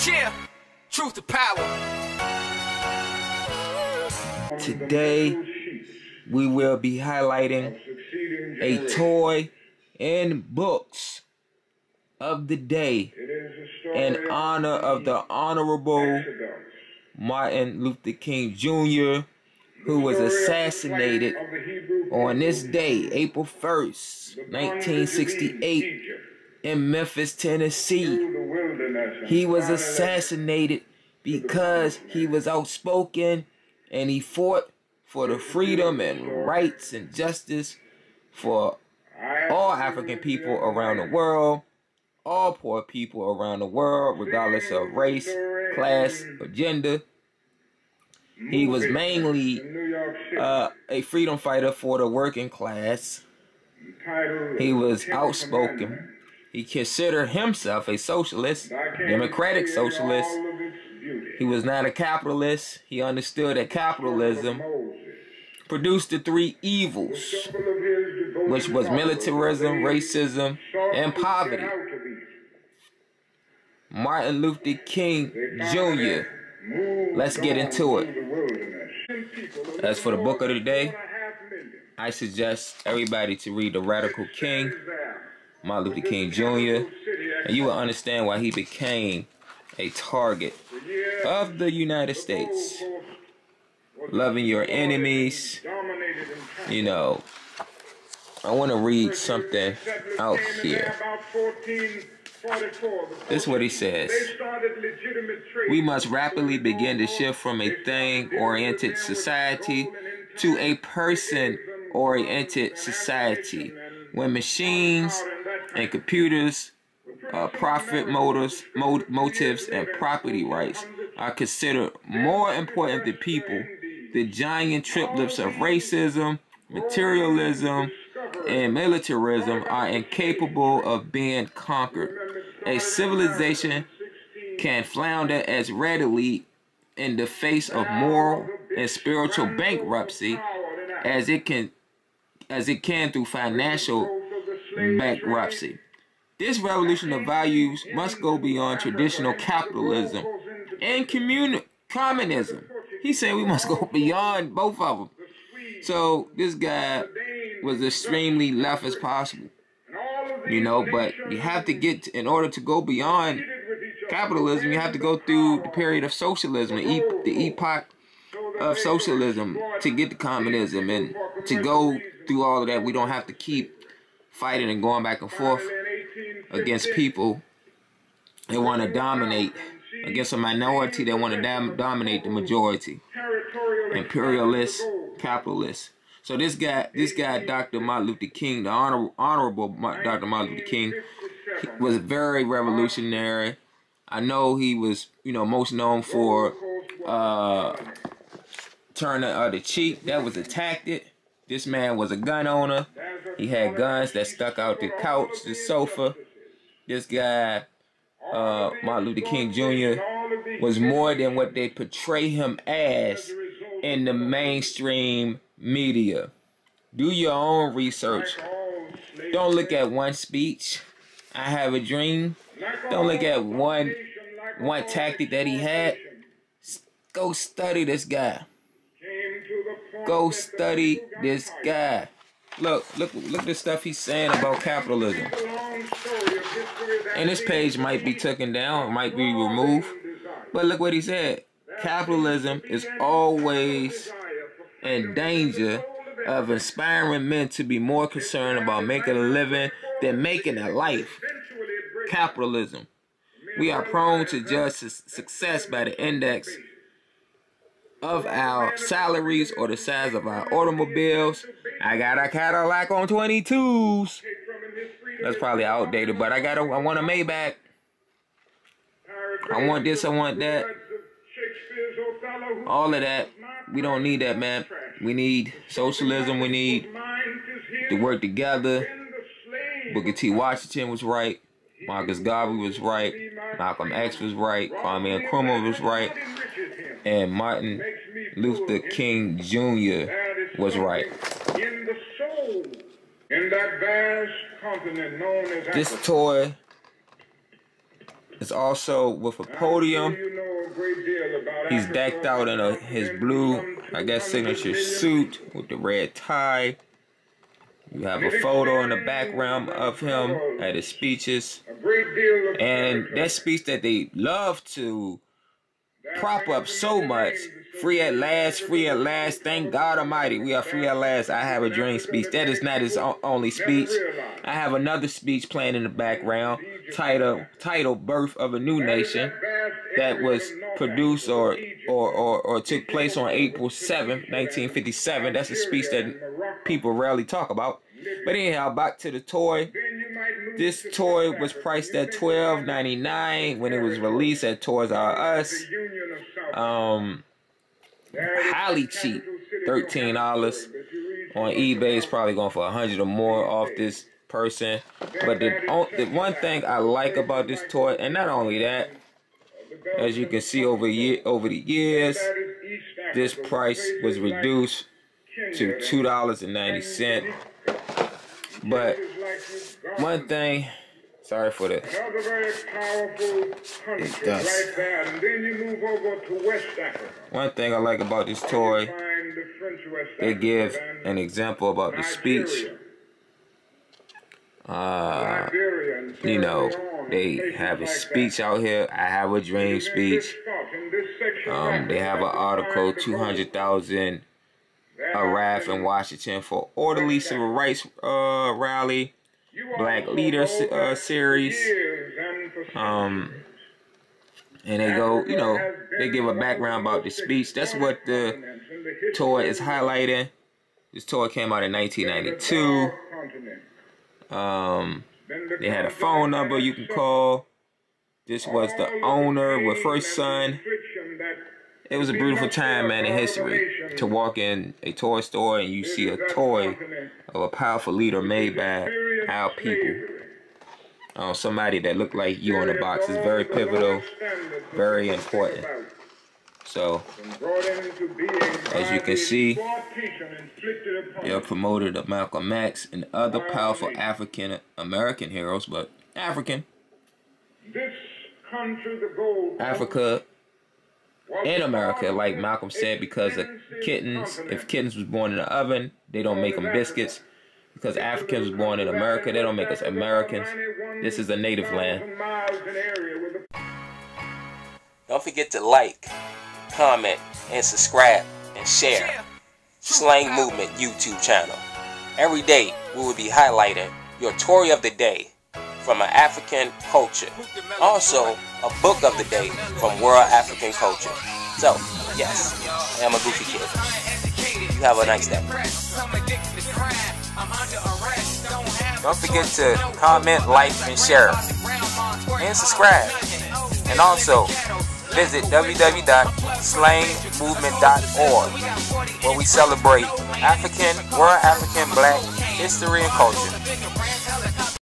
Yeah, truth to power. Today, we will be highlighting a toy and books of the day in honor of the Honorable Martin Luther King Jr., who was assassinated on this day, April 1st, 1968, in Memphis, Tennessee. He was assassinated because he was outspoken and he fought for the freedom and rights and justice for all African people around the world, all poor people around the world, regardless of race, class, or gender. He was mainly a freedom fighter for the working class. He was outspoken. He considered himself a socialist, democratic socialist. He was not a capitalist. He understood that capitalism produced the three evils, which was militarism, racism, and poverty. Martin Luther King Jr. Let's get into it. As for the book of the day, I suggest everybody to read The Radical King, Martin Luther King Jr., and you will understand why he became a target of the United States. Loving your enemies. You know, I want to read something out here. This is what he says. We must rapidly begin to shift from a thing-oriented society to a person-oriented society, when machines and computers, profit motives, and property rights are considered more important than people. The giant triplets of racism, materialism, and militarism are incapable of being conquered. A civilization can flounder as readily in the face of moral and spiritual bankruptcy as it can through financial bankruptcy. This revolution of values must go beyond traditional capitalism and communism. He's saying we must go beyond both of them. So this guy was extremely left as possible, you know, but you have to get, in order to go beyond capitalism, you have to go through the period of socialism, the epoch of socialism to get to communism. And to go through all of that, we don't have to keep fighting and going back and forth against people that want to dominate, against a minority that want to dominate the majority. Imperialists, capitalists. So this guy, Dr. Martin Luther King, the honorable Dr. Martin Luther King, was very revolutionary. I know he was, you know, most known for turning the cheek. That was a tactic. This man was a gun owner. He had guns that stuck out the couch, the sofa. This guy, Martin Luther King Jr., was more than what they portray him as in the mainstream media. Do your own research. Don't look at one speech. I have a dream. Don't look at one tactic that he had. Go study this guy. Go study this guy. Look at the stuff he's saying about capitalism. And this page might be taken down, might be removed. But look what he said. Capitalism is always in danger of inspiring men to be more concerned about making a living than making a life. Capitalism. We are prone to judge success by the index of our salaries or the size of our automobiles. I got a Cadillac on 22s. That's probably outdated, but I want a Maybach. I want this, I want that. All of that. We don't need that, man. We need socialism. We need to work together. Booker T. Washington was right. Marcus Garvey was right. Malcolm X was right. Kwame Nkrumah was right. And Martin Luther King Jr. was right. In that vast continent known as this toy is also with a podium. He's decked out in his blue, I guess, signature suit with the red tie. You have a photo in the background of him at his speeches. And that speech that they love to prop up so much, free at last, thank God Almighty, we are free at last, I have a dream speech. That is not his only speech. I have another speech playing in the background, titled Birth of a New Nation, that was produced or took place on April 7th, 1957. That's a speech that people rarely talk about. But anyhow, back to the toy. This toy was priced at $12.99 when it was released at Toys R Us. Highly cheap, $13. On eBay, it's probably going for $100 or more off this person. But the one thing I like about this toy, and not only that, as you can see over the years, this price was reduced to $2.90. But one thing, sorry for the dust. One thing I like about this toy, they give an example about the speech. You know, they have a speech out here. I have a dream speech. They have an article, 200,000 arrived in Washington for orderly civil rights rally, Black Leader series. And they go, you know, they give a background about the speech. That's what the toy is highlighting. This toy came out in 1992. They had a phone number you can call. This was the owner with first son. It was a beautiful time, man, in history to walk in a toy store and you see a toy of a powerful leader made by our people. Somebody that looked like you on the box is very pivotal, very important. So, as you can see, they promoted the Malcolm X and other powerful African American heroes, but African. Africa in America, like Malcolm said, because of kittens. If kittens was born in the oven, they don't make them biscuits. Because Africans was born in America, they don't make us Americans. This is a native land. Don't forget to like, comment, and subscribe, and share Slang Movement YouTube channel. Every day, we will be highlighting your Tory of the Day from an African culture. Also, a book of the day from World African Culture. So, yes, I am a goofy kid. You have a nice day. Don't forget to comment, like, and share, and subscribe. And also, visit www.slangmovement.org, where we celebrate African, World African, Black history and culture.